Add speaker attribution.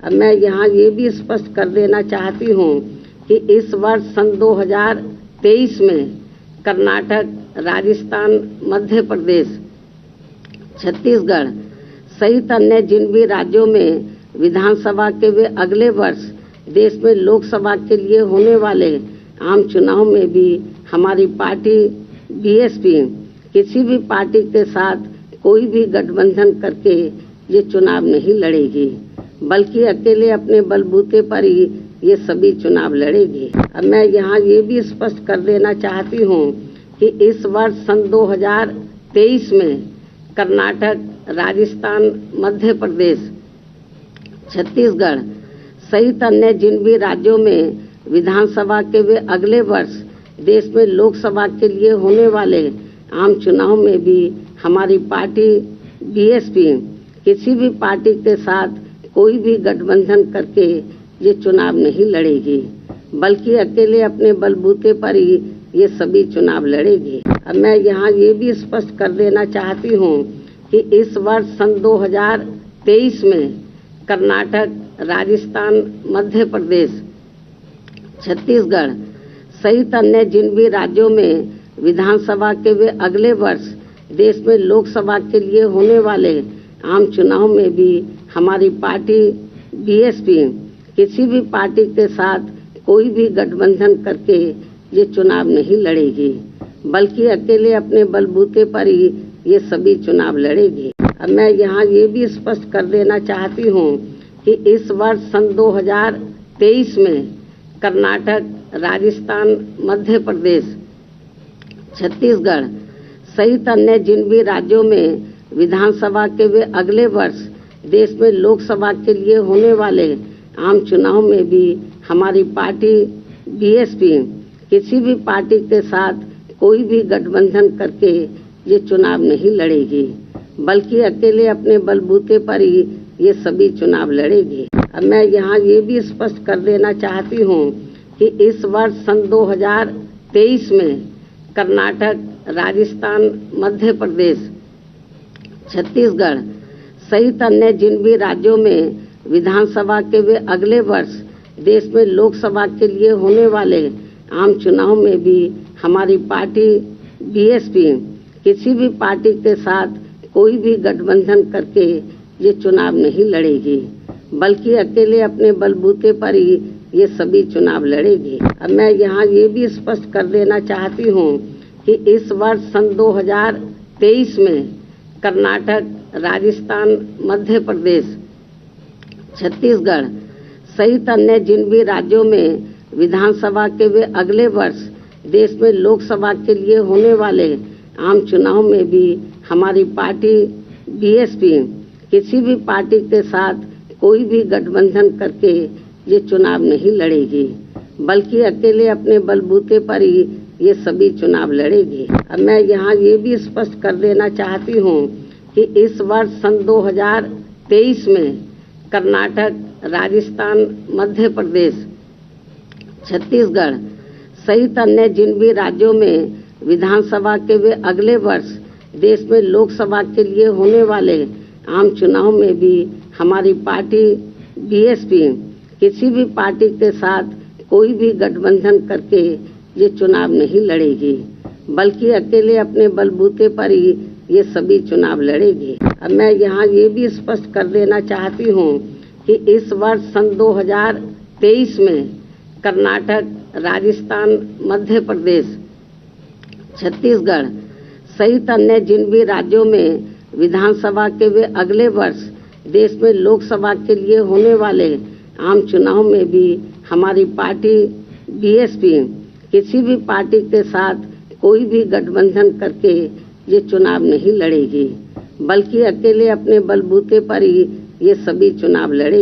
Speaker 1: अब मैं यहाँ ये भी स्पष्ट कर देना चाहती हूँ कि इस वर्ष सन 2023 में कर्नाटक, राजस्थान, मध्य प्रदेश, छत्तीसगढ़ सहित अन्य जिन भी राज्यों में विधानसभा के वे अगले वर्ष देश में लोकसभा के लिए होने वाले आम चुनाव में भी हमारी पार्टी बीएसपी किसी भी पार्टी के साथ कोई भी गठबंधन करके ये चुनाव नहीं लड़ेगी, बल्कि अकेले अपने बलबूते पर ही ये सभी चुनाव लड़ेगी। अब मैं यहाँ ये भी स्पष्ट कर देना चाहती हूँ कि इस वर्ष सन 2023 में कर्नाटक, राजस्थान, मध्य प्रदेश, छत्तीसगढ़ सहित अन्य जिन भी राज्यों में विधानसभा के वे अगले वर्ष देश में लोकसभा के लिए होने वाले आम चुनाव में भी हमारी पार्टी बीएसपी किसी भी पार्टी के साथ कोई भी गठबंधन करके ये चुनाव नहीं लड़ेगी, बल्कि अकेले अपने बलबूते पर ही ये सभी चुनाव लड़ेगी। अब मैं यहाँ ये भी स्पष्ट कर देना चाहती हूँ कि इस वर्ष सन 2023 में कर्नाटक, राजस्थान, मध्य प्रदेश, छत्तीसगढ़ सहित अन्य जिन भी राज्यों में विधानसभा के वे अगले वर्ष देश में लोकसभा के लिए होने वाले आम चुनाव में भी हमारी पार्टी बीएसपी किसी भी पार्टी के साथ कोई भी गठबंधन करके ये चुनाव नहीं लड़ेगी, बल्कि अकेले अपने बलबूते पर ही ये सभी चुनाव लड़ेगी। अब मैं यहाँ ये भी स्पष्ट कर देना चाहती हूँ कि इस वर्ष सन 2023 में कर्नाटक, राजस्थान, मध्य प्रदेश, छत्तीसगढ़ सहित अन्य जिन भी राज्यों में विधानसभा के वे अगले वर्ष देश में लोकसभा के लिए होने वाले आम चुनाव में भी हमारी पार्टी बीएसपी किसी भी पार्टी के साथ कोई भी गठबंधन करके ये चुनाव नहीं लड़ेगी, बल्कि अकेले अपने बलबूते पर ही ये सभी चुनाव लड़ेगी। अब मैं यहाँ ये भी स्पष्ट कर देना चाहती हूँ कि इस वर्ष सन 2023 में कर्नाटक, राजस्थान, मध्य प्रदेश, छत्तीसगढ़ सहित अन्य जिन भी राज्यों में विधानसभा के वे अगले वर्ष देश में लोकसभा के लिए होने वाले आम चुनाव में भी हमारी पार्टी बीएसपी किसी भी पार्टी के साथ कोई भी गठबंधन करके ये चुनाव नहीं लड़ेगी, बल्कि अकेले अपने बलबूते पर ही ये सभी चुनाव लड़ेगी। अब मैं यहाँ ये भी स्पष्ट कर देना चाहती हूँ कि इस वर्ष सन 2023 में कर्नाटक, राजस्थान, मध्य प्रदेश, छत्तीसगढ़ सहित अन्य जिन भी राज्यों में विधानसभा के वे अगले वर्ष देश में लोकसभा के लिए होने वाले आम चुनाव में भी हमारी पार्टी बीएसपी किसी भी पार्टी के साथ कोई भी गठबंधन करके ये चुनाव नहीं लड़ेगी, बल्कि अकेले अपने बलबूते पर ही ये सभी चुनाव लड़ेगी। अब मैं यहाँ ये भी स्पष्ट कर देना चाहती हूँ कि इस वर्ष सन 2023 में कर्नाटक, राजस्थान, मध्य प्रदेश, छत्तीसगढ़ सहित अन्य जिन भी राज्यों में विधानसभा के वे अगले वर्ष देश में लोकसभा के लिए होने वाले आम चुनाव में भी हमारी पार्टी बीएसपी किसी भी पार्टी के साथ कोई भी गठबंधन करके ये चुनाव नहीं लड़ेगी, बल्कि अकेले अपने बलबूते पर ही ये सभी चुनाव लड़ेगी। अब मैं यहाँ ये भी स्पष्ट कर देना चाहती हूँ कि इस वर्ष सन 2023 में कर्नाटक, राजस्थान, मध्य प्रदेश, छत्तीसगढ़ सहित अन्य जिन भी राज्यों में विधानसभा के वे अगले वर्ष देश में लोकसभा के लिए होने वाले आम चुनाव में भी हमारी पार्टी बीएसपी किसी भी पार्टी के साथ कोई भी गठबंधन करके ये चुनाव नहीं लड़ेगी, बल्कि अकेले अपने बलबूते पर ही ये सभी चुनाव लड़ेगी।